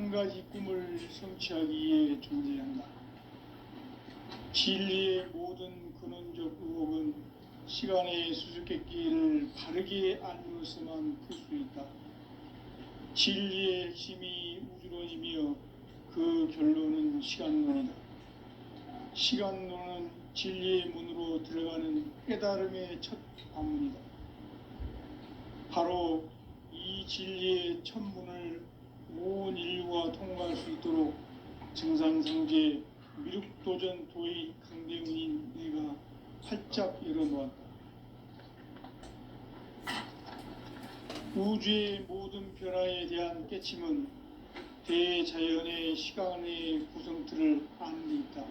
한 가지 꿈을 성취하기 위해 존재한다. 진리의 모든 근원적 의혹은 시간의 수수께끼를 바르게 알므로서만 풀 수 있다. 진리의 핵심이 우주론이며 그 결론은 시간론이다. 시간론은 진리의 문으로 들어가는 깨달음의 첫 관문이다. 바로 이 진리의 첫 문을 온 인류가 통과할 수 있도록 증산상제 미륵도전 도의 강대훈인 내가 활짝 열어놓았다. 우주의 모든 변화에 대한 깨침은 대자연의 시간의 구성틀을 아는 데 있다.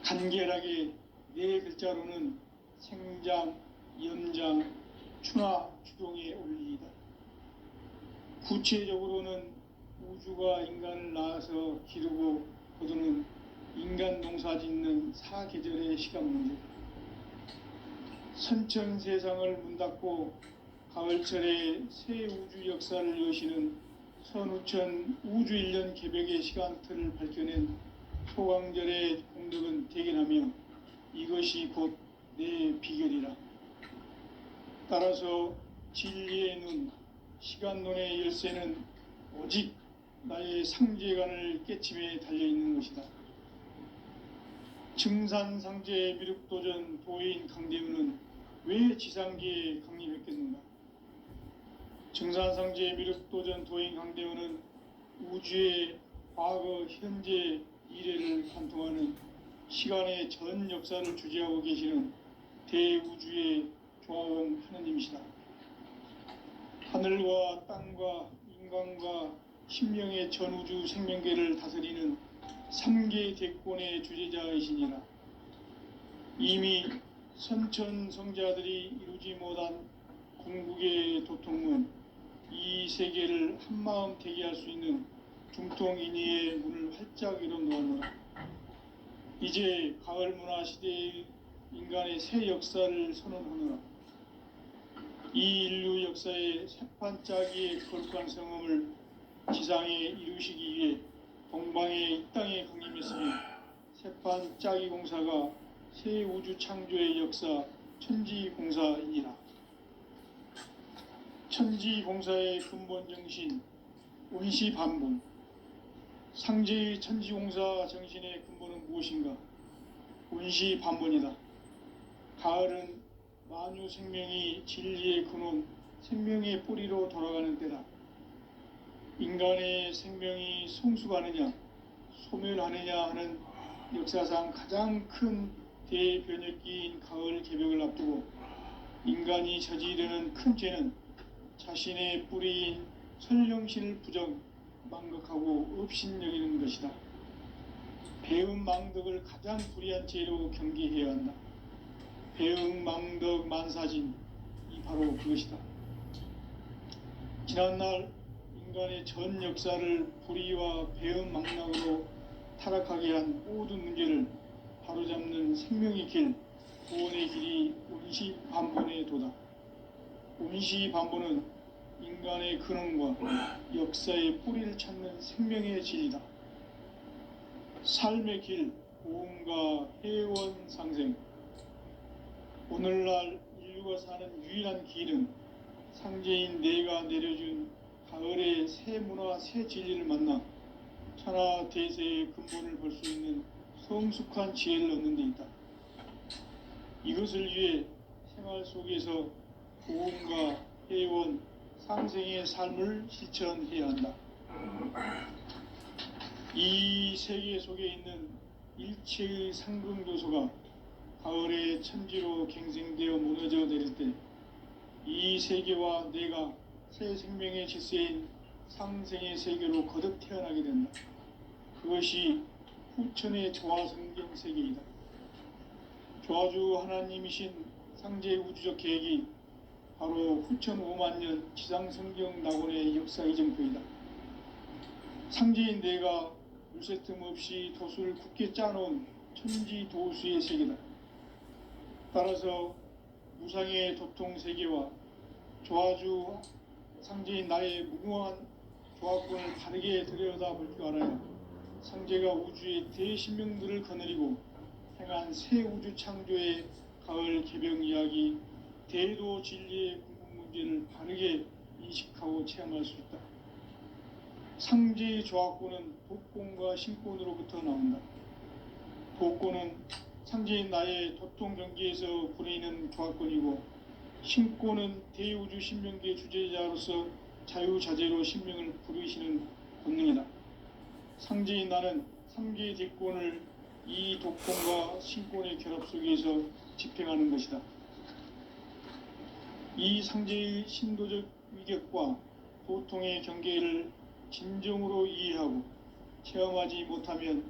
간결하게 네 글자로는 생장, 연장, 추나 추동의 원리이다. 구체적으로는 우주가 인간을 낳아서 기르고 거두는 인간 농사 짓는 사계절의 시간 문제, 선천 세상을 문 닫고 가을철에 새 우주 역사를 여시는 선우천 우주 1년 개벽의 시간틀을 밝혀낸 소강절의 공덕은 대견하며 이것이 곧 내 비결이라. 따라서 진리의 눈, 시간론의 열쇠는 오직 나의 상제관을 깨침에 달려있는 것이다. 증산상제 미륵도전 도인 강대훈은 왜 지상계에 강림했겠는가? 증산상제 미륵도전 도인 강대훈은 우주의 과거, 현재, 미래를 관통하는 시간의 전 역사를 주재하고 계시는 대우주의 조화원 하느님이시다. 하늘과 땅과 인간과 신명의 전우주 생명계를 다스리는 3계 대권의 주재자이시니라. 이미 선천성자들이 이루지 못한 궁극의 도통문, 이 세계를 한마음 되게 할 수 있는 중통인의의 문을 활짝 열어놓았노라. 이제 가을 문화 시대의 인간의 새 역사를 선언하노라. 이 인류 역사의 새판짜기의 거룩한 성음을 지상에 이루시기 위해 동방의 이 땅에 강림했으며 새판짜기 공사가 새 우주 창조의 역사 천지공사이니라. 천지공사의 근본 정신 운시반본, 상제의 천지공사 정신의 근본은 무엇인가? 운시반본이다. 가을은 만유 생명이 진리의 근원, 생명의 뿌리로 돌아가는 때다. 인간의 생명이 성숙하느냐, 소멸하느냐 하는 역사상 가장 큰 대변혁기인 가을 개벽을 앞두고 인간이 저지르는 큰 죄는 자신의 뿌리인 선령신을 부정, 망각하고 업신여기는 것이다. 배은망덕을 가장 불의한 죄로 경계해야 한다. 배은망덕 만사진, 이 바로 그것이다. 지난날 인간의 전 역사를 불의와 배은망락으로 타락하게 한 모든 문제를 바로잡는 생명의 길, 구원의 길이 운시반본의 도다. 운시반본은 인간의 근원과 역사의 뿌리를 찾는 생명의 진리다. 삶의 길, 고음과 회원 상생. 오늘날 인류가 사는 유일한 길은 상제인 내가 내려준 가을의 새 문화, 새 진리를 만나 천하 대세의 근본을 볼 수 있는 성숙한 지혜를 얻는 데 있다. 이것을 위해 생활 속에서 고음과 회원, 상생의 삶을 실천해야 한다. 이 세계 속에 있는 일체의 상승요소가 가을의 천지로 갱생되어 무너져 내릴 때 이 세계와 내가 새 생명의 질서인 상생의 세계로 거듭 태어나게 된다. 그것이 후천의 조화성경 세계이다. 조화주 하나님이신 상제 우주적 계획이 바로 후천 5만년 지상성경 낙원의 역사 이정표이다. 상제인 내가 물새 틈 없이 도수를 굳게 짜놓은 천지도수의 세계다. 따라서 무상의 도통 세계와 조화주 상제인 나의 무궁한 조합권을 바르게 들여다볼 줄 알아야 상제가 우주의 대신명들을 거느리고 행한 새 우주 창조의 가을 개병 이야기, 대도 진리의 궁극 문제를 바르게 인식하고 체험할 수 있다. 상제의 조합권은 독권과 신권으로부터 나온다. 독권은 상제인 나의 도통 경계에서 부리는 조합권이고, 신권은 대우주 신명기의 주제자로서 자유자재로 신명을 부르시는 본능이다. 상제인 나는 상계의 대권을 이 독권과 신권의 결합 속에서 집행하는 것이다. 이 상제의 신도적 위격과 도통의 경계를 진정으로 이해하고 체험하지 못하면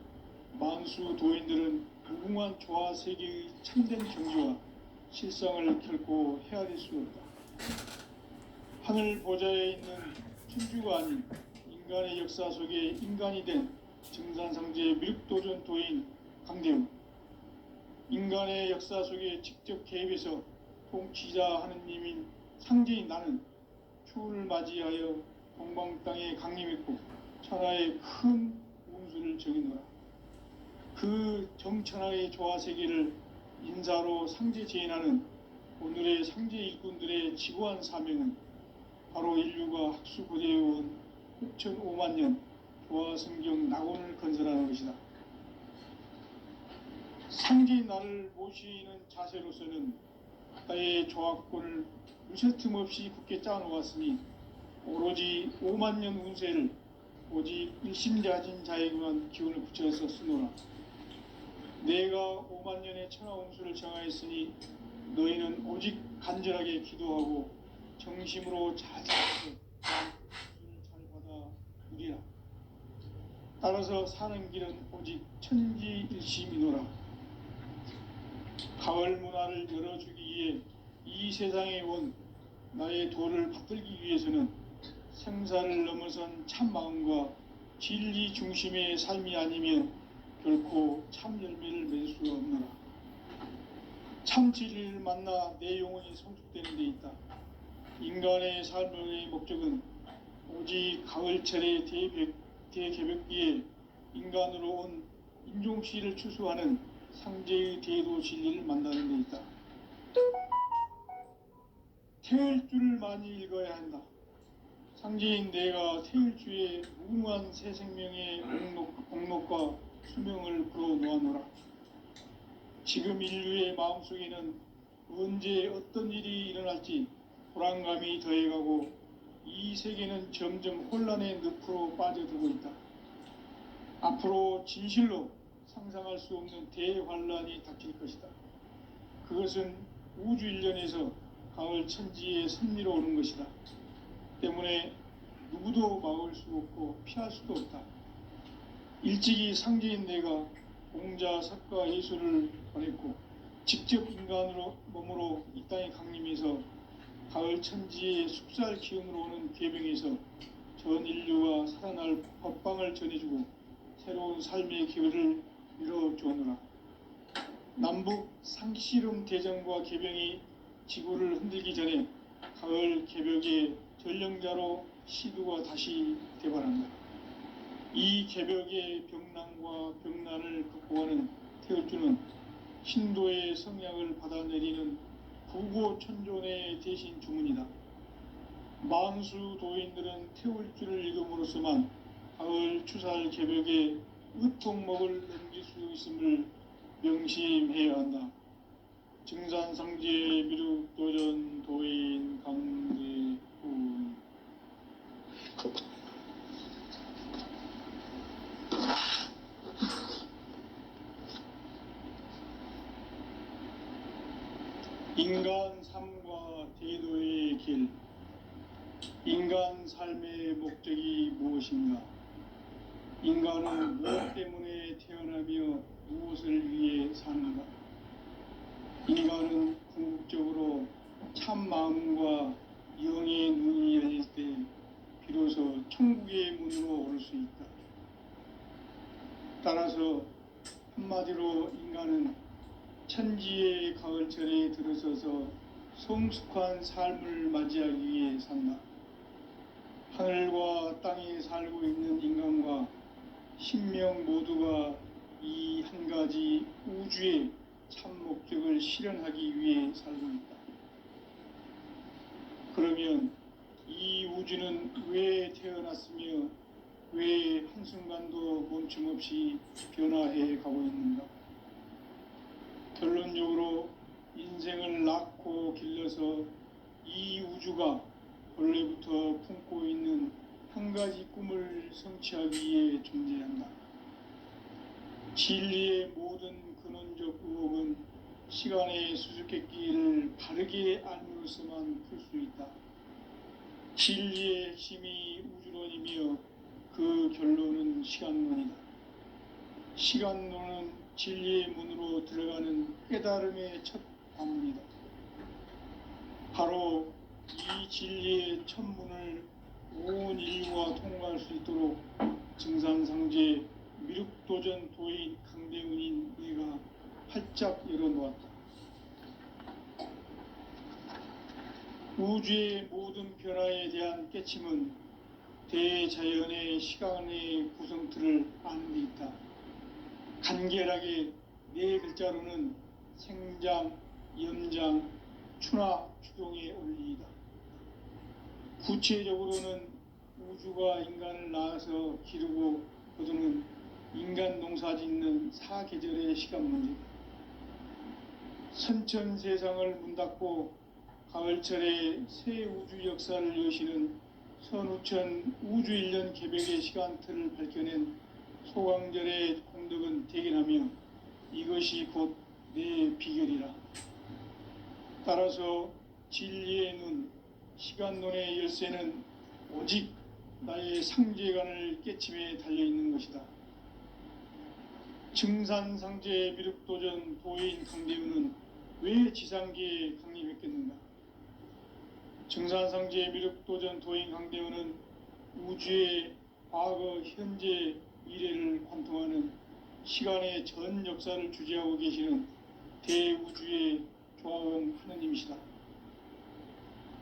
만수 도인들은 무궁한 조화 세계의 참된 경지와 실상을 결코 헤아릴 수 없다. 하늘 보좌에 있는 천주가 아닌 인간의 역사 속에 인간이 된 증산상제의 미륵도전 도인 강대우, 인간의 역사 속에 직접 개입해서 통치자 하느님인 상제인 나는 추운을 맞이하여 동방 땅에 강림했고 천하의 큰 운수를 정의노라. 그 정천하의 조화세계를 인사로 상제 제인하는 오늘의 상제 일꾼들의 지고한 사명은 바로 인류가 학수고대해온 6,500만 년 조화성경 낙원을 건설하는 것이다. 상제인 나를 모시는 자세로서는 나의 조합권을 무쇠틈 없이 굳게 짜놓았으니 오로지 5만 년 운세를 오직 일심자진 자에게만 기운을 붙여서 쓰노라. 내가 5만 년의 천하 운수를 정하였으니 너희는 오직 간절하게 기도하고 정심으로 잘 살아서 운수를 잘 받아 누리라. 따라서 사는 길은 오직 천지일심이노라. 가을 문화를 열어주기 위해 이 세상에 온 나의 도를 받들기 위해서는 생사를 넘어선 참 마음과 진리 중심의 삶이 아니면 결코 참 열매를 맺을 수가 없노라. 참 진리를 만나 내 영혼이 성숙되는 데 있다. 인간의 삶의 목적은 오직 가을철의 대개벽기에 인간으로 온 인종시를 추수하는 상제의 대도 진리를 만나는 데 있다. 태을 줄을 많이 읽어야 한다. 상제인 내가 태일주의 무궁한 새 생명의 공록과 수명을 불어놓아노라. 지금 인류의 마음속에는 언제 어떤 일이 일어날지 불안감이 더해가고 이 세계는 점점 혼란의 늪으로 빠져들고 있다. 앞으로 진실로 상상할 수 없는 대환란이 닥칠 것이다. 그것은 우주 일련에서 가을 천지의 섭리로 오는 것이다. 때문에 누구도 막을 수 없고 피할 수도 없다. 일찍이 상제인 내가 공자, 석가, 예수를 보냈고 직접 인간으로 몸으로 이 땅에 강림해서 가을 천지의 숲살 기운으로 오는 계병에서 전 인류가 살아날 법방을 전해주고 새로운 삶의 기회를 이뤄주오노라. 남북 상씨름 대전과 계병이 지구를 흔들기 전에 가을 개벽의 전령자로 시두가 다시 대발한다. 이 개벽의 병난과 병난을 극복하는 태울주는 신도의 성약을 받아내리는 구고천존의 대신 주문이다. 만수 도인들은 태울주를 읽음으로써만 가을 추살 개벽의 의통목을 넘길 수 있음을 명심해야 한다. 증산상제 미륵도전 도인 강대훈. 인간 삶과 대도의 길. 인간 삶의 목적이 무엇인가? 인간은 무엇 때문에 태어나며 무엇을 위해 사는가? 인간은 궁극적으로 참 마음과 영의 눈이 열릴 때 비로소 천국의 문으로 오를 수 있다. 따라서 한마디로 인간은 천지의 가을철에 들어서서 성숙한 삶을 맞이하기 위해 산다. 하늘과 땅에 살고 있는 인간과 신명 모두가 이 한 가지 우주의 참 목적을 실현하기 위해 살고 있다. 그러면 이 우주는 왜 태어났으며 왜 한순간도 멈춤없이 변화해 가고 있는가? 결론적으로 인생을 낳고 길러서 이 우주가 본래부터 품고 있는 한 가지 꿈을 성취하기 위해 존재한다. 진리의 모든 근원적 의혹은 시간의 수수께끼를 바르게 알므로서만 풀 수 있다. 진리의 핵심이 우주론이며 그 결론은 시간론이다. 시간론은 진리의 문으로 들어가는 깨달음의 첫 관문이다. 바로 이 진리의 첫 문을 온 인류가 통과할 수 있도록 증산상제 미륵도전 도인 강대훈인 내가 활짝 열어놓았다. 우주의 모든 변화에 대한 깨침은 대자연의 시간의 구성틀을 아는 데 있다. 간결하게 네 글자로는 생장, 염장, 추나 추동의 원리이다. 구체적으로는 우주가 인간을 낳아서 기르고 거두는 인간 농사 짓는 사계절의 시간 문제다. 선천 세상을 문 닫고 가을철에 새 우주 역사를 여시는 선우천 우주 1년 개백의 시간틀을 밝혀낸 소강절의 공덕은 대견하며 이것이 곧 내 비결이라. 따라서 진리의 눈, 시간론의 열쇠는 오직 나의 상제관을 깨침에 달려있는 것이다. 증산상제 미륵도전 도인 강대훈은 왜 지상계에 강림했겠는가? 증산상제 미륵도전 도인 강대훈은 우주의 과거, 현재, 미래를 관통하는 시간의 전 역사를 주재하고 계시는 대우주의 조화원 하느님이시다.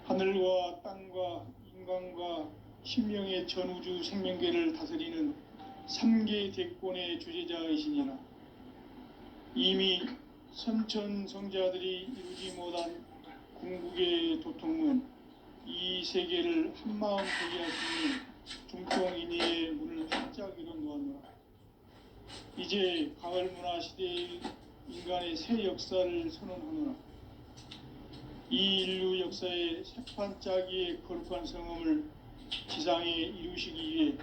하늘과 땅과 인간과 신명의 전우주 생명계를 다스리는 3개 대권의 주제자이시니라. 이미 선천성자들이 이루지 못한 궁극의 도통은 이 세계를 한마음 되게 할 수 있는 중통인의의 문을 활짝 열어놓았노라. 이제 가을문화 시대의 인간의 새 역사를 선언하노라. 이 인류 역사의 새판짜기의 거룩한 성음을 지상에 이루시기 위해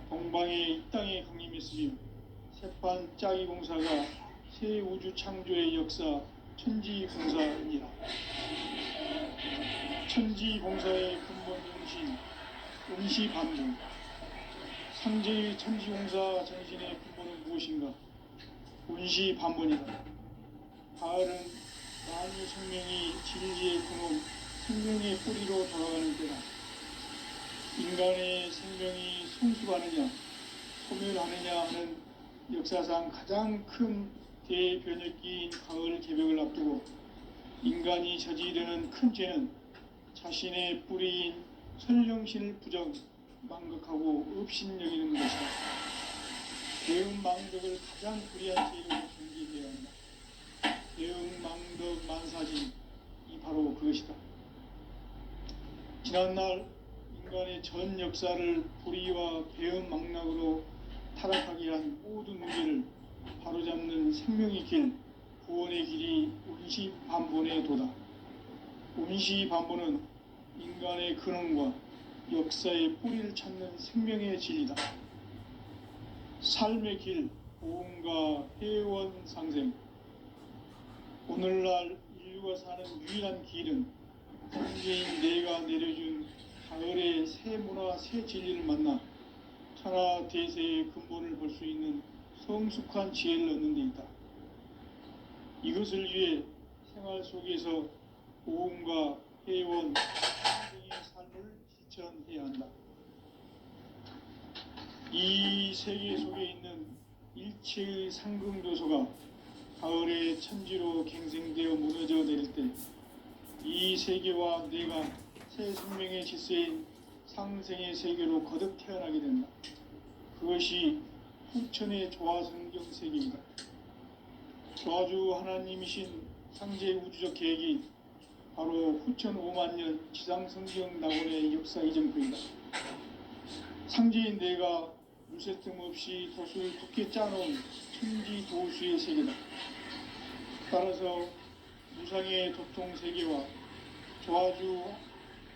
동방의 이 땅에 강림했으며 새판짜기 공사가 새 우주 창조의 역사 천지공사이니라. 천지공사의 근본 정신 운시반문. 상제의 천지공사 정신의 근본은 무엇인가? 운시반문이다. 가을은 만유 생명이 진리의 근원, 생명의 뿌리로 돌아가는 때다. 인간의 생명이 성숙하느냐, 소멸하느냐 하는 역사상 가장 큰 대변혁기인 가을 개벽을 앞두고 인간이 저지르는 큰 죄는 자신의 뿌리인 설령신을 부정, 망각하고 업신여기는 것이다. 대응망덕을 가장 불의한 죄로 정기해야 한다. 대응망덕 만사진이 바로 그것이다. 지난날 인간의 전 역사를 불의와 배은망락으로 타락하게 한 모든 문제를 바로잡는 생명의 길, 구원의 길이 운시반본의 도다. 운시반본은 인간의 근원과 역사의 뿌리를 찾는 생명의 진리다. 삶의 길, 보험과 회원 상생. 오늘날 인류가 사는 유일한 길은 상제인 내가 내려준 가을의 새 문화, 새 진리를 만나 천하 대세의 근본을 볼 수 있는 성숙한 지혜를 얻는 데 있다. 이것을 위해 생활 속에서 보험과 회원, 상생의 삶을 실천해야 한다. 이 세계 속에 있는 일체의 상승조소가 가을의 천지로 갱생되어 무너져 내릴 때 이 세계와 내가 새 생명의 질서인 상생의 세계로 거듭 태어나게 된다. 그것이 후천의 조화성경 세계이다. 조화주 하나님이신 상제 우주적 계획이 바로 후천 5만 년 지상성경 낙원의 역사 이전표이다. 상제인 내가 무쇠틈 없이 돛을 굳게 짜놓은 천지 도수의 세계다. 따라서 무상의 도통 세계와 조화주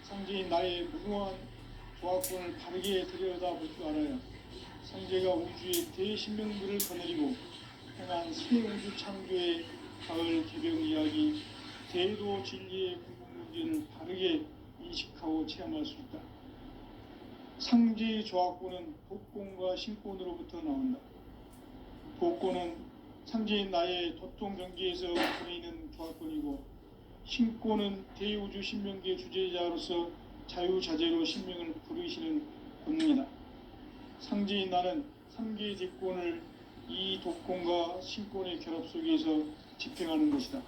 상제인 나의 무궁한 조화권을 바르게 들여다볼 줄 알아야 상제가 우주의 대신명들을 거느리고 행한 새 우주 창조의 가을 개벽 이야기, 대도 진리의 궁극 문제를 바르게 인식하고 체험할 수 있다. 상제의 조화권은 복권과 신권으로부터 나온다. 복권은 상제인 나의 도통 경계에서 보이는 조화권이고, 신권은 대우주 신명계 주제자로서 자유자재로 신명을 부르시는 권능이다. 상제인 나는 3개의 대권을 이 도권과 신권의 결합 속에서 집행하는 것이다.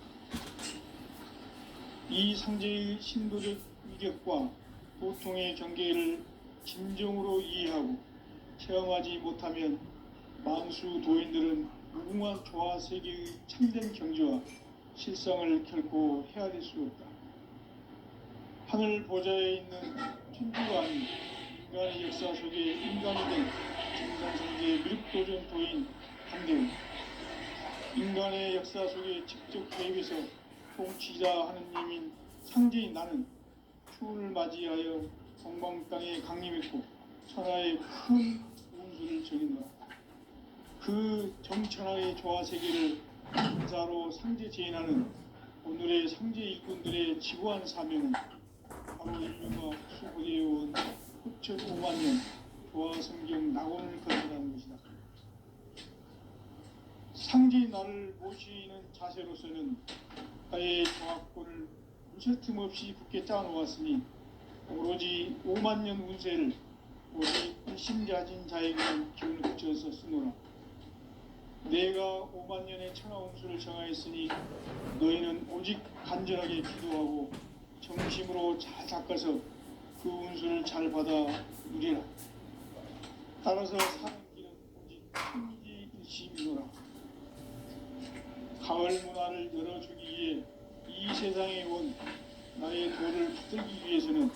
이 상제의 신도적 위격과 도통의 경계를 진정으로 이해하고 체험하지 못하면 만수 도인들은 무궁한 조화 세계의 참된 경지와 실상을 결코 헤아릴 수 없다. 하늘 보좌에 있는 천주가 아닌 인간의 역사 속에 인간이 된 정상성계의 미륵도전 도인 한대우, 인간의 역사 속에 직접 개입해서 통치자 하느님인 상제인 나는 추운을 맞이하여 동방 땅에 강림했고 천하의 큰 운수를 정했노라. 그 정천하의 조화 세계를 인자로 상제 제인하는 오늘의 상제 일꾼들의 지구한 사명은 바로 인류가 수고되어온 후천 5만 년 조화 성경 낙원을 건설하는 것이다. 상제인 나를 모시는 자세로서는 나의 조화권을 무쇠틈 없이 굳게 짜놓았으니 오로지 5만 년 운세를 오직 일심자진 자에게만 기운을 붙여서 쓰노라. 내가 5만 년의 천하 운수를 정하였으니 너희는 오직 간절하게 기도하고 정심으로 잘 닦아서 그 운수를 잘 받아 누리라. 따라서 사는 길은 오직 천지 일심이노라. 가을 문화를 열어주기 위해 이 세상에 온 나의 도를 붙들기 위해서는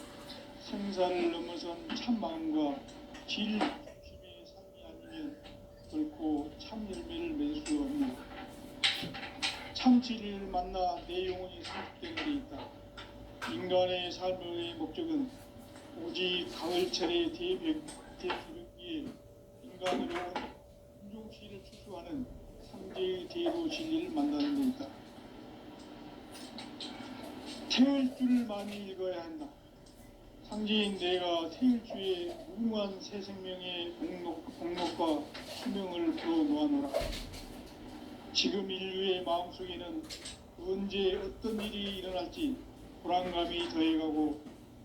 생사를 넘어선 참 마음과 질 중심의 삶이 아니면 결코 참 열매를 맺을 수 없는 참 진리를 만나 내 영혼이 성숙된 데 있다. 인간의 삶의 목적은 오직 가을철의 대개벽기에 인간으로 인종시를 추수하는 상제의 대도 진리를 만나는 데 있다. 태을 줄을 많이 읽어야 한다. 상제인 내가 태일주의 무궁한 새 생명의 공록과 수명을 불어놓아노라. 지금 인류의 마음속에는 언제 어떤 일이 일어날지 불안감이 더해가고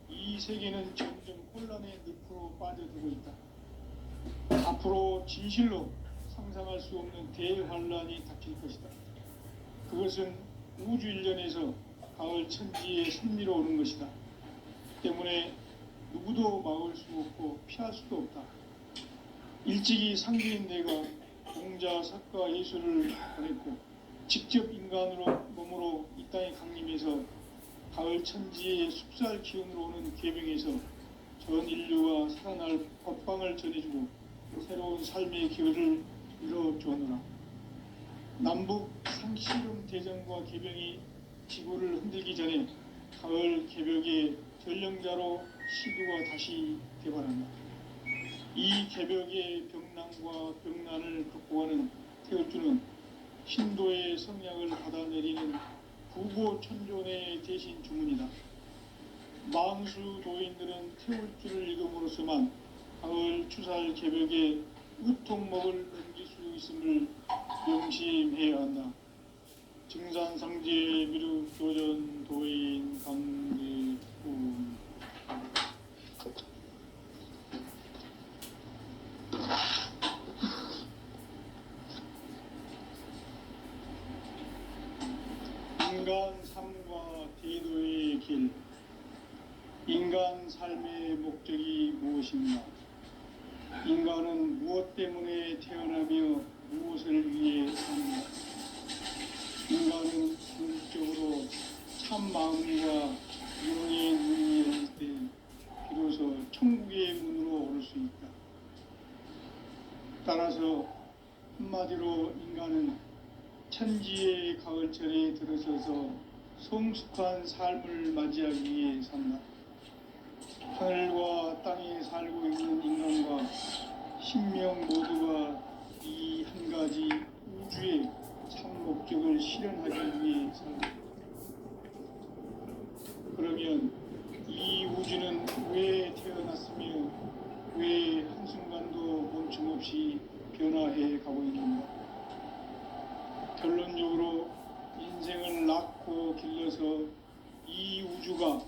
이 세계는 점점 혼란의 늪으로 빠져들고 있다. 앞으로 진실로 상상할 수 없는 대환란이 닥칠 것이다. 그것은 우주 일련에서 가을 천지의 섭리로 오는 것이다. 때문에 누구도 막을 수 없고 피할 수도 없다. 일찍이 상제인 내가 공자, 석가, 예수를 보냈고 직접 인간으로 몸으로 이 땅에 강림해서 가을 천지의 숲살 기운으로 오는 계명에서 전 인류가 살아날 법방을 전해주고 새로운 삶의 기회를 이뤄주었노라. 남북 상씨름 대전과 개병이 지구를 흔들기 전에 가을 개벽의 전령자로 시두가 다시 개발한다. 이 개벽의 병난과 병난을 극복하는 태을주는 신도의 성약을 받아내리는 부고천존의 대신 주문이다. 만수 도인들은 태울주를 읽음으로써만 가을 추살 개벽에 의통목을 넘길 수 있음을 명심해야 한다. 증산상제 미륵도전 도인 강제훈. 인간 삶과 대도의 길. 인간 인간 삶의 목적이 무엇인가? 인간은 무엇 때문에 태어나며 무엇을 위해 사는가? 인간은 궁극적으로 참 마음과 영의 눈이 열릴 때 비로소 천국의 문으로 오를 수 있다. 따라서 한마디로 인간은 천지의 가을철에 들어서서 성숙한 삶을 맞이하기 위해 산다. 하늘과 땅에 살고 있는 인간과 신명 모두가 이 한 가지 우주의 참 목적을 실현하기 위해 산다. 그러면 이 우주는 왜 태어났으며 왜 한순간도 멈춤없이 변화해 가고 있는가? 결론적으로 인생을 낳고 길러서 이 우주가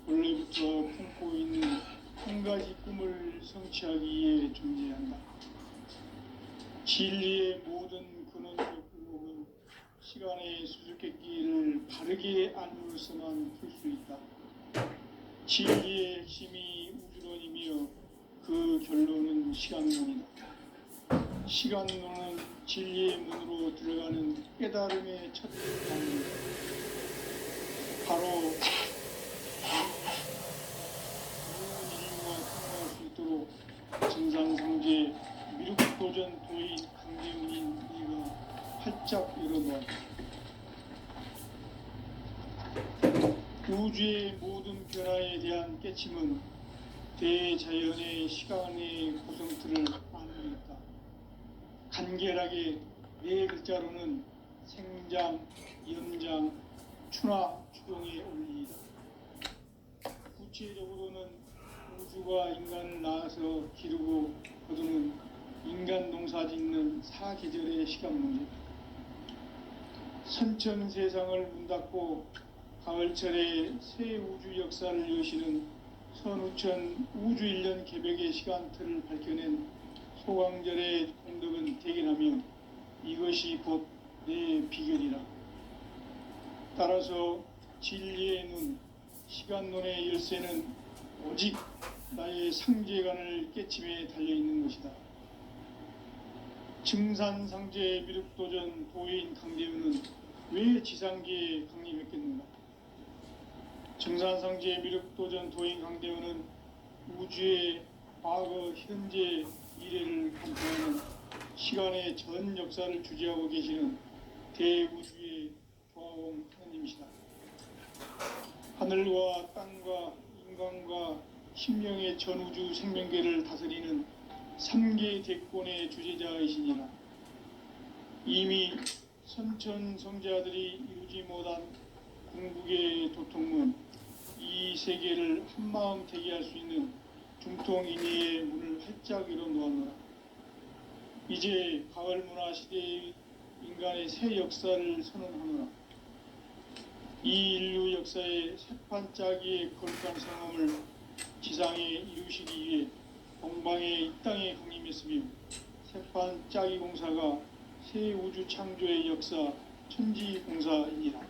원래부터 품고 있는 한 가지 꿈을 성취하기 위해 존재한다. 진리의 모든 근원적 의목은 시간의 수수께끼를 바르게 알므로서만 풀 수 있다. 진리의 핵심이 우주론이며 그 결론은 시간론이다. 시간론은 진리의 문으로 들어가는 깨달음의 첫 단계. 바로 인류가 통과할 수 있도록 증산상제 미륵도전 도인 강제훈인 이가 활짝 열어놓았다. 우주의 모든 변화에 대한 깨침은 대자연의 시간의 구성틀을 안고 있다. 간결하게 네 글자로는 생장, 연장, 추나 추동의 원리이다. 구체적으로는 우주가 인간을 낳아서 기르고 거두는 인간 농사 짓는 사계절의 시간 문제. 선천 세상을 문 닫고 가을철에 새 우주 역사를 여시는 선우천 우주 1년 개벽의 시간틀을 밝혀낸 소강절의 공덕은 대견하며 이것이 곧 내 비결이라. 따라서 진리의 눈, 시간론의 열쇠는 오직 나의 상제관을 깨침에 달려있는 것이다. 증산상제 미륵도전 도인 강대우는 왜 지상계에 강림했겠는가? 증산상제 미륵도전 도인 강대우는 우주의 과거, 현재, 미래를 관통하는 시간의 전 역사를 주재하고 계시는 대우주의 교화원 하나님이시다. 하늘과 땅과 인간과 신명의 전우주 생명계를 다스리는 3계 대권의 주재자이시니라. 이미 선천성자들이 이루지 못한 궁극의 도통문, 이 세계를 한마음 되게 할 수 있는 중통인의의 문을 활짝 열어놓았노라. 이제 가을 문화 시대의 인간의 새 역사를 선언하노라. 이 인류 역사의 새판짜기의 거룩한 성험을 지상에 이루시기 위해 동방의 이 땅에 강림했으며 새판짜기 공사가 새 우주 창조의 역사 천지공사이니라.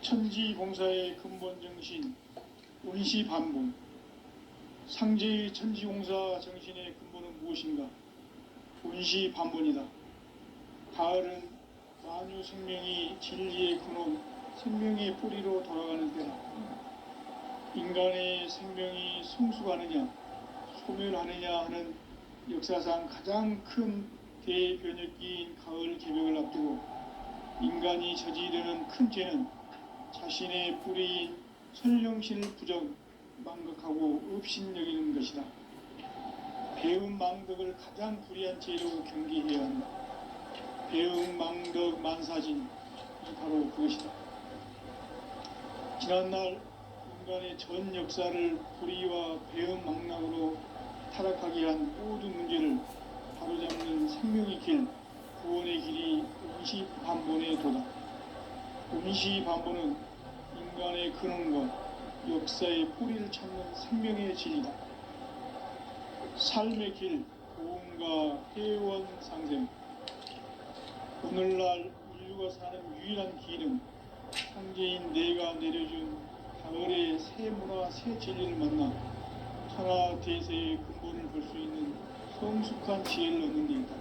천지공사의 근본 정신 운시반복. 상제의 천지공사 정신의 근본은 무엇인가? 운시반본이다. 가을은 만유 생명이 진리의 근원, 생명의 뿌리로 돌아가는 때다. 인간의 생명이 성숙하느냐, 소멸하느냐 하는 역사상 가장 큰 대변혁기인 가을 개벽을 앞두고 인간이 저지르는 큰 죄는 자신의 뿌리인 선령신을 부정, 망각하고 업신여기는 것이다. 배움 망덕을 가장 불의한 죄로 경계해야 한다. 배움 망덕 만사진이 바로 그것이다. 지난날 인간의 전 역사를 불의와 배움 망락으로 타락하게 한 모든 문제를 바로잡는 생명의 길, 구원의 길이 운시반본의 도다. 운시반본은 인간의 근원과 역사의 뿌리를 찾는 생명의 진리다. 삶의 길, 고음과 회원 상생. 오늘날 인류가 사는 유일한 길은 상제인 내가 내려준 가을의 새 문화, 새 진리를 만나 천하 대세의 근본을 볼 수 있는 성숙한 지혜를 얻는 데 있다.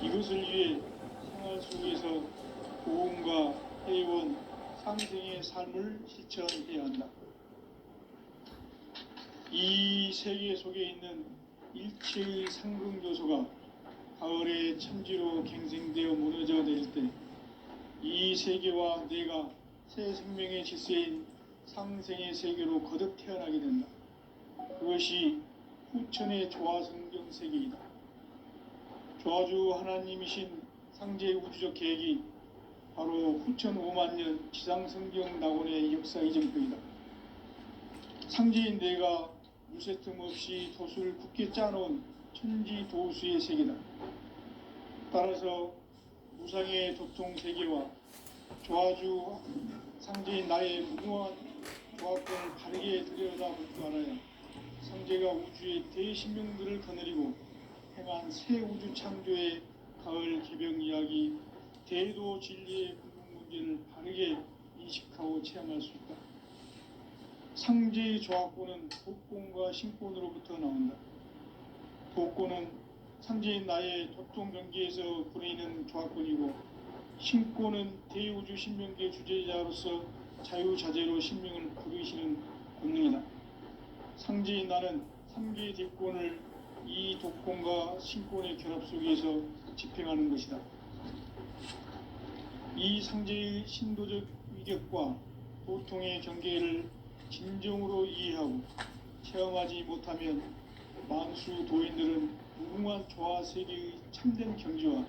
이것을 위해 생활 속에서 고음과 회원, 상생의 삶을 실천해야 한다. 이 세계 속에 있는 일체의 상승요소가 가을의 천지로 갱생되어 무너져 내릴 때 이 세계와 내가 새 생명의 질서인 상생의 세계로 거듭 태어나게 된다. 그것이 후천의 조화성경 세계이다. 조화주 하나님이신 상제 우주적 계획이 바로 후천 5만 년 지상성경 낙원의 역사 이전표이다. 상제인 내가 무쇠 틈 없이 도수를 굳게 짜놓은 천지 도수의 세계다. 따라서 무상의 도통 세계와 조화주 상제인 나의 무궁한 조합권을 바르게 들여다볼 줄 알아야 상제가 우주의 대신명들을 거느리고 행한 새 우주 창조의 가을 개병 이야기, 대도 진리의 궁극 문제를 바르게 인식하고 체험할 수 있다. 상제의 조합권은 독권과 신권으로부터 나온다. 독권은 상제인 나의 도통 경계에서 부리는 조합권이고, 신권은 대우주 신명계 주제자로서 자유자재로 신명을 부르시는 권능이다. 상제인 나는 3개의 대권을 이 독권과 신권의 결합 속에서 집행하는 것이다. 이 상제의 신도적 위격과 보통의 경계를 진정으로 이해하고 체험하지 못하면 만수 도인들은 무궁한 조화 세계의 참된 경지와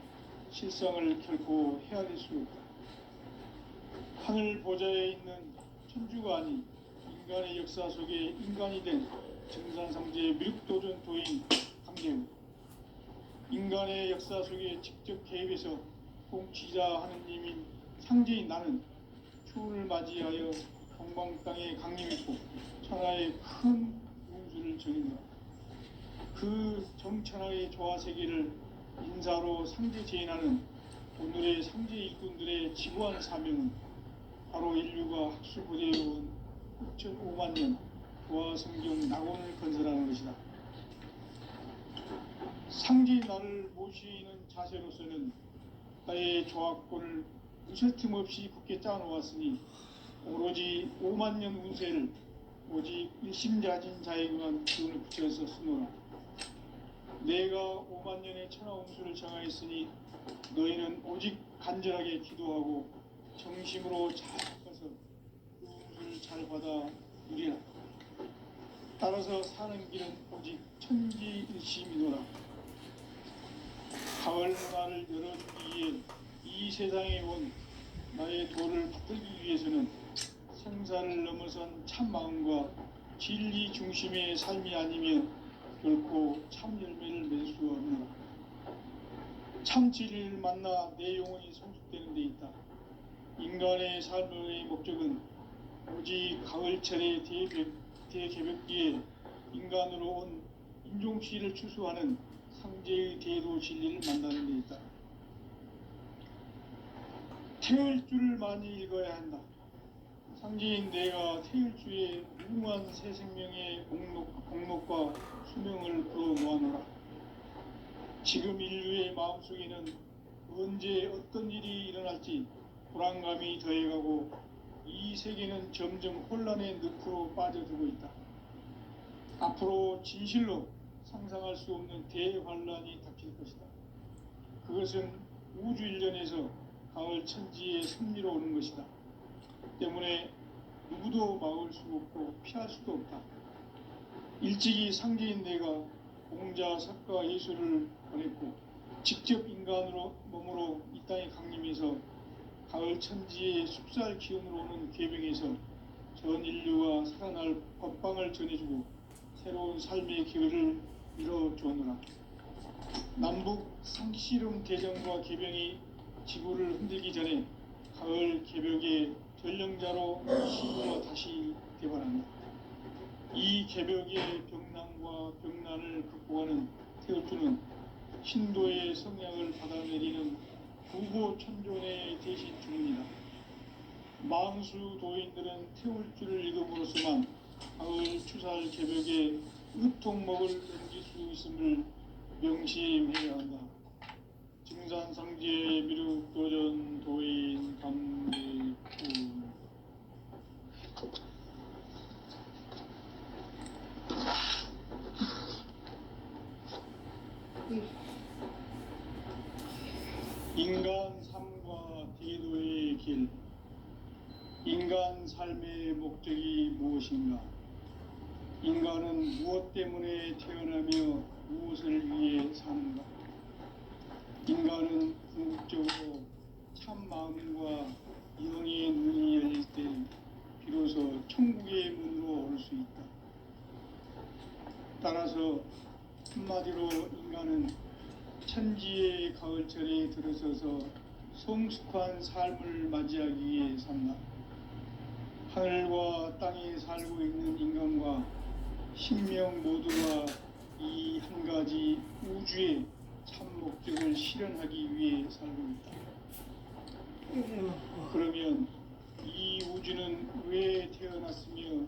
실상을 결코 헤아릴 수 없다. 하늘 보좌에 있는 천주가 아닌 인간의 역사 속에 인간이 된 증산상제의 미륵도전 도인 강재우, 인간의 역사 속에 직접 개입해서 통치자 하느님인 상제인 나는 추운을 맞이하여 동방 땅에 강림했고 천하의 큰 운수를 전인다. 그 정천하의 조화 세계를 인사로 상제 제인하는 오늘의 상제 일꾼들의 지구한 사명은 바로 인류가 학수고대해온 6,5만 년 조화 성경 낙원을 건설하는 것이다. 상제인 나를 모시는 자세로서는 나의 조합권을 무쇠틈 없이 굳게 짜놓았으니 오로지 5만 년 운세를 오직 일심자진 자에게만 기운을 붙여서 쓰노라. 내가 5만 년의 천하 운수를 정하였으니 너희는 오직 간절하게 기도하고 정심으로 잘 바꿔서 그 운수를 잘 받아 누리라. 따라서 사는 길은 오직 천지일심이노라. 가을 문화를 열어주기 위해 이 세상에 온 나의 도를 붙들기 위해서는 생사를 넘어선 참 마음과 진리 중심의 삶이 아니면 결코 참 열매를 맺을 수 없노라. 참 진리를 만나 내 영혼이 성숙되는 데 있다. 인간의 삶의 목적은 오직 가을철의 대개벽기에 인간으로 온 인종씨를 추수하는 상제의 대도 진리를 만나는 데 있다. 태을 줄을 많이 읽어야 한다. 상제인 내가 태일주의 무궁한 새 생명의 공록과 수명을 불어 모아노라. 지금 인류의 마음속에는 언제 어떤 일이 일어날지 불안감이 더해가고 이 세계는 점점 혼란의 늪으로 빠져들고 있다. 앞으로 진실로 상상할 수 없는 대환란이 닥칠 것이다. 그것은 우주 일련에서 가을 천지의 섭리로 오는 것이다. 때문에 누구도 막을 수 없고 피할 수도 없다. 일찍이 상제인 내가 공자, 석가, 예수를 보냈고 직접 인간으로 몸으로 이 땅에 강림해서 가을 천지의 숲살 기운으로 오는 계병에서 전 인류가 살아날 법방을 전해주고 새로운 삶의 기회를 이뤄주었노라. 남북 상씨름 대전과 계병이 지구를 흔들기 전에 가을 개벽의 전령자로 신으로 다시 개발한다. 이 개벽의 병난과 병난을 극복하는 태울주는 신도의 성향을 받아내리는 구보 천존의 대신 주문이다. 망수 도인들은 태울 줄을 익음으로써만 가을 추살 개벽에 으통먹을 넘길 수 있음을 명심해야 한다. 증산상제 미륵도전 도인 감리꾼. 인간 삶과 대도의 길. 인간 삶의 목적이 무엇인가? 인간은 무엇 때문에 태어나며 무엇을 위해 사는가? 인간은 궁극적으로 참 마음과 영의 눈이 열릴 때 비로소 천국의 문으로 올 수 있다. 따라서 한마디로 인간은 천지의 가을철에 들어서서 성숙한 삶을 맞이하기 위해 산다. 하늘과 땅에 살고 있는 인간과 신명 모두가 이 한 가지 우주의 참 목적을 실현하기 위해 살고 있다. 그러면 이 우주는 왜 태어났으며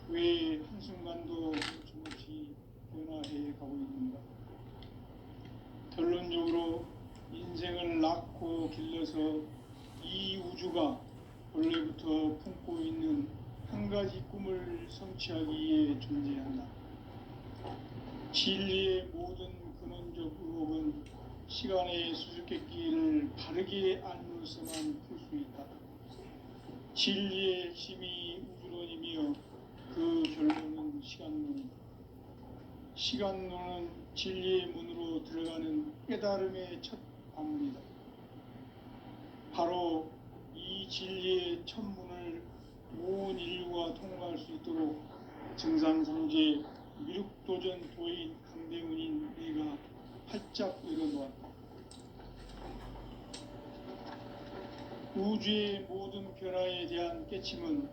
왜 한순간도 멈춤없이 변화해 가고 있는가? 결론적으로 인생을 낳고 길러서 이 우주가 원래부터 품고 있는 한 가지 꿈을 성취하기 위해 존재한다. 진리의 모든 근원적 의혹은 시간의 수수께끼를 바르게 알므로서만 풀 수 있다. 진리의 핵심이 우주론이며 그 결론은 시간론이다. 시간론은 진리의 문으로 들어가는 깨달음의 첫 관문이다. 바로 이 진리의 첫 문을 온 인류가 통과할 수 있도록 증산상제 미륵도전 도인 강대훈인 내가 활짝 열어놓았다. 우주의 모든 변화에 대한 깨침은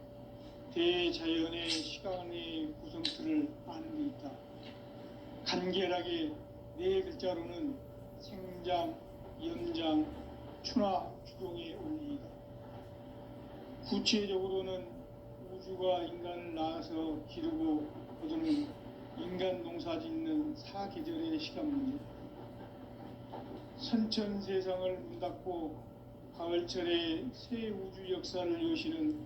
대자연의 시간의 구성틀을 아는 데 있다. 간결하게 네 글자로는 생장, 연장, 추나 추동의 원리이다. 구체적으로는 우주가 인간을 낳아서 기르고 거두는 인간 농사 짓는 사계절의 시간 문제. 선천 세상을 문 닫고 가을철에 새 우주 역사를 여시는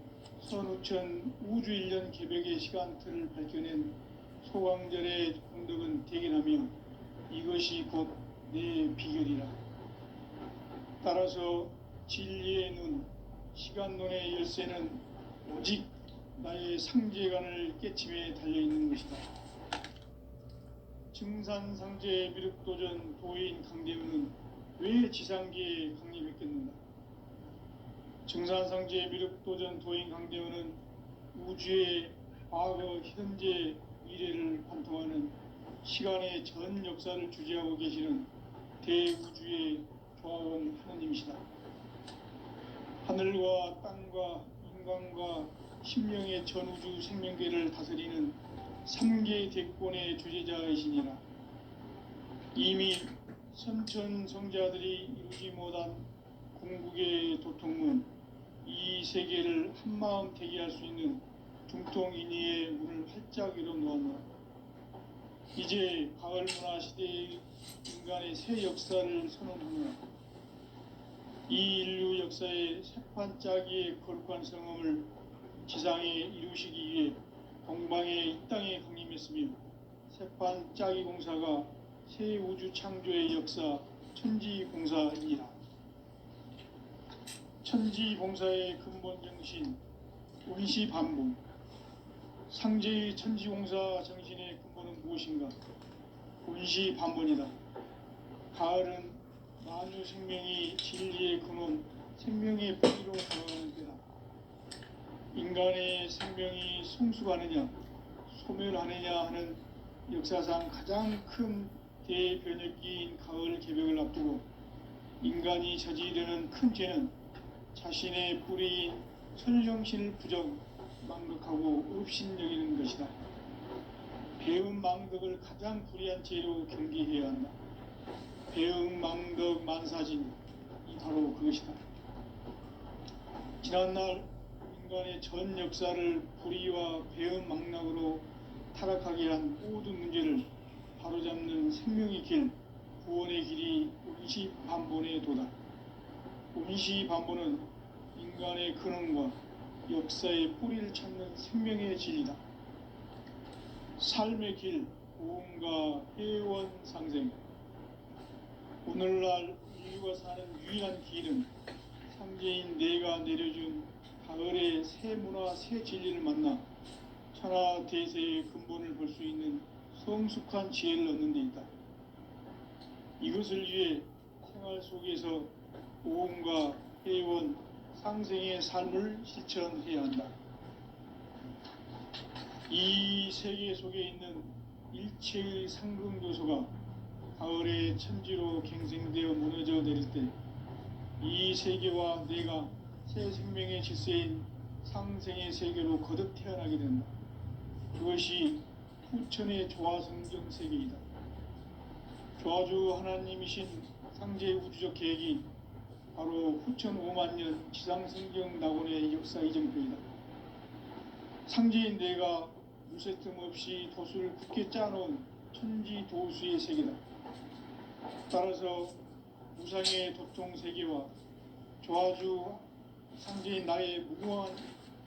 선우천 우주 1년 개벽의 시간틀을 밝혀낸 소강절의 공덕은 대견하며 이것이 곧 내 비결이라. 따라서 진리의 눈, 시간론의 열쇠는 오직 나의 상제관을 깨침에 달려있는 것이다. 증산상제 미륵도전 도인 강대훈은 왜 지상계에 강림했겠는가? 증산상제 미륵도전 도인 강대훈은 우주의 과거, 현재, 미래를 관통하는 시간의 전 역사를 주재하고 계시는 대우주의 조화원 하나님이시다. 하늘과 땅과 인간과 심령의 전우주 생명계를 다스리는 3계 대권의 주재자이시니라. 이미 선천성자들이 이루지 못한 궁극의 도통문, 이 세계를 한마음 대기할 수 있는 중통인의의 문을 활짝 열어놓았노라. 이제 가을 문화 시대의 인간의 새 역사를 선언하노라. 이 인류 역사의 새판짜기의 거룩한 성험을 지상에 이루시기 위해 동방의 이 땅에 강림했으며 새판짜기 공사가 새 우주 창조의 역사 천지봉사이니라. 천지봉사의 근본 정신 운시반복. 상제의 천지공사 정신의 근본은 무엇인가? 운시반본이다. 가을은 만유 생명이 진리의 근원, 생명의 뿌리로 돌아가는 때다. 인간의 생명이 성숙하느냐, 소멸하느냐 하는 역사상 가장 큰 대변혁기인 가을 개벽을 앞두고 인간이 저지르는 큰 죄는 자신의 뿌리인 설령신을 부정, 망극하고 업신여기는 것이다. 배움 망덕을 가장 불의한 죄로 경계해야 한다. 배움 망덕 만사진, 이 바로 그것이다. 지난날 인간의 전 역사를 불의와 배은망락으로 타락하게 한 모든 문제를 바로잡는 생명의 길, 구원의 길이 운시반본에 도다. 운시반본은 인간의 근원과 역사의 뿌리를 찾는 생명의 진리다. 삶의 길, 고음과 회원 상생. 오늘날 인류가 사는 유일한 길은 상제인 내가 내려준 가을의 새 문화, 새 진리를 만나 천하 대세의 근본을 볼 수 있는 성숙한 지혜를 얻는 데 있다. 이것을 위해 생활 속에서 고음과 회원, 상생의 삶을 실천해야 한다. 이 세계 속에 있는 일체의 상승교소가 가을의 천지로 갱생되어 무너져 내릴 때 이 세계와 내가 새 생명의 질서인 상생의 세계로 거듭 태어나게 된다. 그것이 후천의 조화성경 세계이다. 조화주 하나님이신 상제 우주적 계획이 바로 후천 5만년 지상성경 낙원의 역사 이정표이다. 상제인 내가 무쇠틈 없이 도수를 굳게 짜놓은 천지 도수의 세계다. 따라서 무상의 도통 세계와 조화주 상제인 나의 무궁한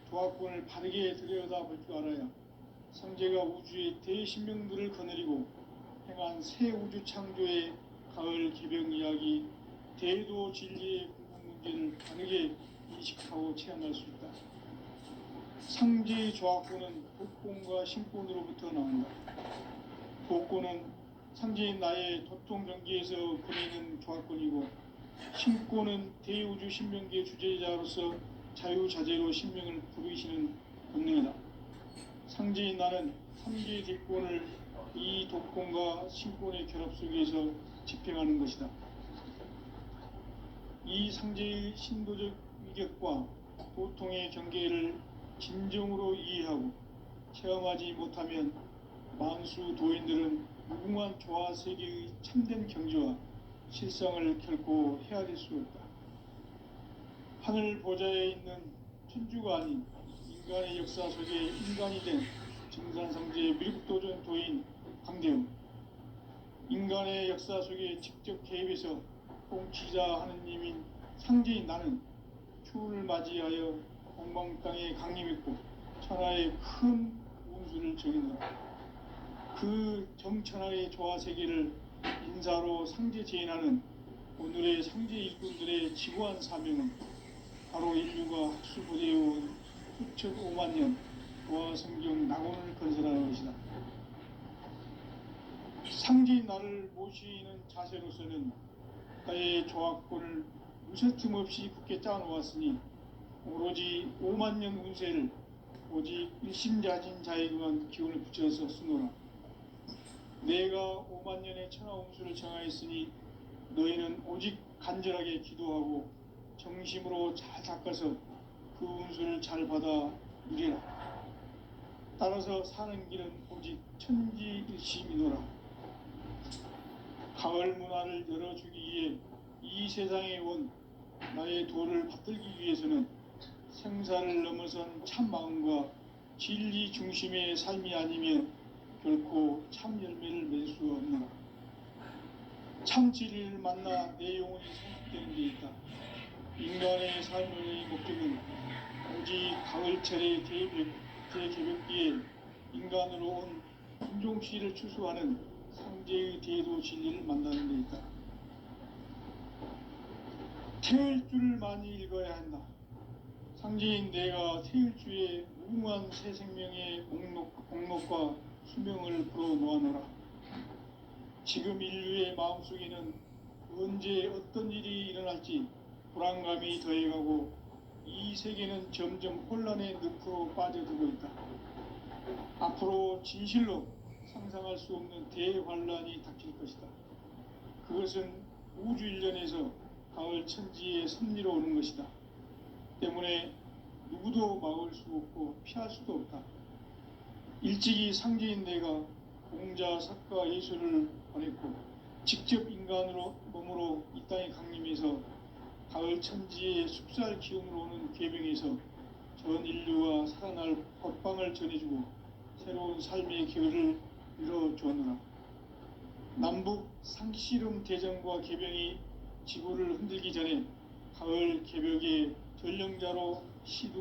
조화권을 바르게 들여다볼 줄 알아야 상제가 우주의 대신명들을 거느리고 행한 새 우주 창조의 가을 개병 이야기, 대도 진리의 궁극 문제를 바르게 인식하고 체험할 수 있다. 상제의 조화권은 도권과 신권으로부터 나온다. 도권은 상제인 나의 도통 경계에서 보내는 조화권이고, 신권은 대우주 신명기의 주제자로서 자유자재로 신명을 부르시는 본능이다. 상제인 나는 삼계의 딜권을 이 도권과 신권의 결합 속에서 집행하는 것이다. 이 상제의 신도적 위격과 도통의 경계를 진정으로 이해하고 체험하지 못하면 만수 도인들은 무궁한 조화 세계의 참된 경지와 실상을 결코 헤아릴 수 없다. 하늘 보좌에 있는 천주가 아닌 인간의 역사 속에 인간이 된 증산상제의 미륵도전 도인 강대웅, 인간의 역사 속에 직접 개입해서 통치자 하느님인 상제인 나는 추운을 맞이하여 공방땅에 강림했고 천하의 큰 운수를 적이노라. 그 정천하의 조화세계를 인사로 상제재인하는 오늘의 상제 일꾼들의 지구한 사명은 바로 인류가 학수부대해온 후천 5만년 조화성경 낙원을 건설하는 것이다. 상제인 나를 모시는 자세로서는 나의 조화권을 무쇠틈 없이 굳게 짜놓았으니 오로지 5만년 운세를 오직 일심자진 자에게만 기운을 붙여서 쓰노라. 내가 5만년의 천하운수를 정하였으니 너희는 오직 간절하게 기도하고 정심으로 잘 닦아서 그 운수를 잘 받아 누리라. 따라서 사는 길은 오직 천지일심이노라. 가을 문화를 열어주기 위해 이 세상에 온 나의 도를 받들기 위해서는 생사를 넘어선 참마음과 진리 중심의 삶이 아니면 결코 참 열매를 맺을 수 없노라. 참 진리를 만나 내 영혼이 성숙되는 데 있다. 인간의 삶의 목적은 오직 가을철의 대개벽기에 인간으로 온 인종씨를 추수하는 상제의 대도 진리를 만나는 데 있다. 태일주를 많이 읽어야 한다. 상제인 내가 태일주의 무궁한 새 생명의 목록과 수명을 풀어놓아노라. 지금 인류의 마음속에는 언제 어떤 일이 일어날지 불안감이 더해가고 이 세계는 점점 혼란의 늪으로 빠져들고 있다. 앞으로 진실로 상상할 수 없는 대환란이 닥칠 것이다. 그것은 우주 일련에서 가을 천지의 섭리로 오는 것이다. 때문에 누구도 막을 수 없고 피할 수도 없다. 일찍이 상제인 내가 공자, 석가, 예수를 보냈고 직접 인간으로 몸으로 이 땅에 강림해서 가을 천지의 숲살 기운으로 오는 계병에서 전 인류와 살아날 법방을 전해주고 새로운 삶의 기회를 열어주었노라. 남북 상씨름 대전과 개병이 지구를 흔들기 전에 가을 개벽의 전령자로 시두